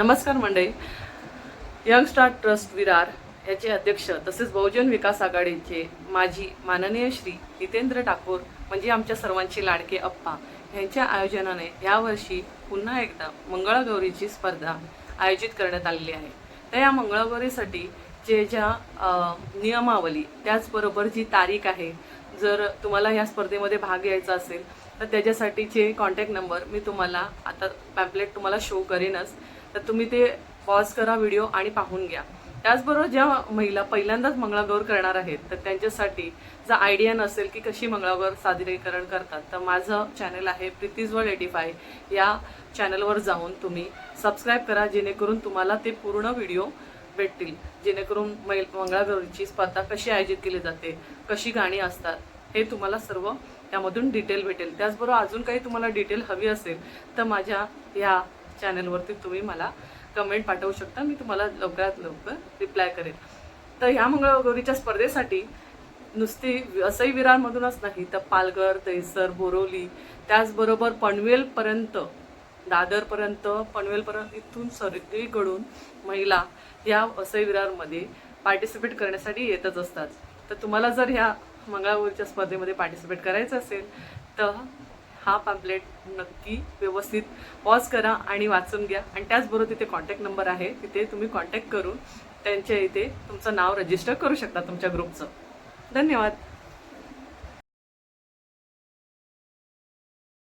नमस्कार मंडळी. Young star trust Virar याचे अध्यक्ष तसेच बहुजन विकास आघाडीचे माजी माननीय श्री हितेंद्र ठाकूर म्हणजे आमच्या सर्वांचे लाडके अप्पा यांच्या आयोजनाने यावर्षी पुन्हा एकदा मंगळागौरीची स्पर्धा आयोजित करण्यात आलेली आहे. तर या मंगळागौरीसाठी ज्या नियमावली त्याचबरोबर जी तारीख आहे, जर तुम्हाला या स्पर्धेमध्ये भाग घ्यायचा असेल तर त्याच्यासाठीचे कॉन्टॅक्ट नंबर मी तुम्हाला आता पॅम्पलेट तुम्हाला शो करेनच, तर तुम्ही ते पॉज करा व्हिडिओ आणि पाहून घ्या. त्याचबरोबर ज्या महिला पहिल्यांदाच मंगळागौर करणार आहेत तर त्यांच्यासाठी जर आयडिया नसेल की कशी मंगळागौर सादरीकरण करतात, तर माझं चॅनल आहे प्रीतीज वर्ल्ड 85. या चॅनलवर जाऊन तुम्ही सबस्क्राईब करा, जेणेकरून तुम्हाला ते पूर्ण व्हिडिओ भेटतील, जेणेकरून मंगळागौरीची स्पर्धा कशी आयोजित केली जाते, कशी गाणी असतात, हे तुम्हाला सर्व त्यामधून डिटेल भेटेल. त्याचबरोबर अजून काही तुम्हाला डिटेल हवी असेल तर माझ्या या चॅनलवरती तुम्ही मला कमेंट पाठवू शकता, मी तुम्हाला लवकरात लवकर रिप्लाय करेन. तर ह्या मंगळागौरीच्या स्पर्धेसाठी नुसती असई विरारमधूनच नाही तर पालघर, दहिसर, बोरिवली, त्याचबरोबर पनवेलपर्यंत, दादरपर्यंत, पनवेलपर्यंत इथून सगळीकडून महिला या असई विरारमध्ये पार्टिसिपेट करण्यासाठी येतच असतात. तर तुम्हाला जर ह्या मंगळागौरीच्या स्पर्धेमध्ये पार्टिसिपेट करायचं असेल तर हा पॅम्पलेट नक्की व्यवस्थित पॉज करा आणि वाचून घ्या. आणि त्याचबरोबर तिथे कॉन्टॅक्ट नंबर आहे, तिथे तुम्ही कॉन्टॅक्ट करून त्यांच्या इथे तुमचं नाव रजिस्टर करू शकता तुमच्या ग्रुपचं. धन्यवाद.